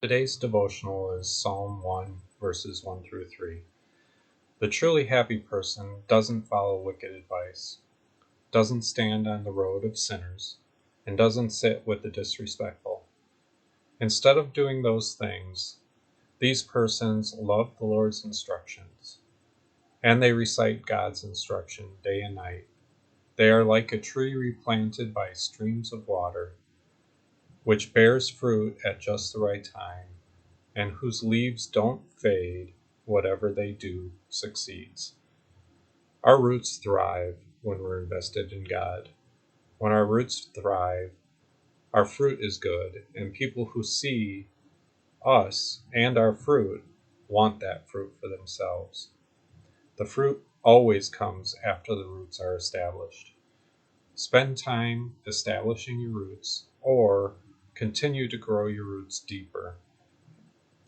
Today's devotional is Psalm 1, verses 1 through 3. The truly happy person doesn't follow wicked advice, doesn't stand on the road of sinners, and doesn't sit with the disrespectful. Instead of doing those things, these persons love the Lord's instructions, and they recite God's instruction day and night. They are like a tree replanted by streams of water, which bears fruit at just the right time, and whose leaves don't fade. Whatever they do succeeds. Our roots thrive when we're invested in God. When our roots thrive, our fruit is good, and people who see us and our fruit want that fruit for themselves. The fruit always comes after the roots are established. Spend time establishing your roots, or continue to grow your roots deeper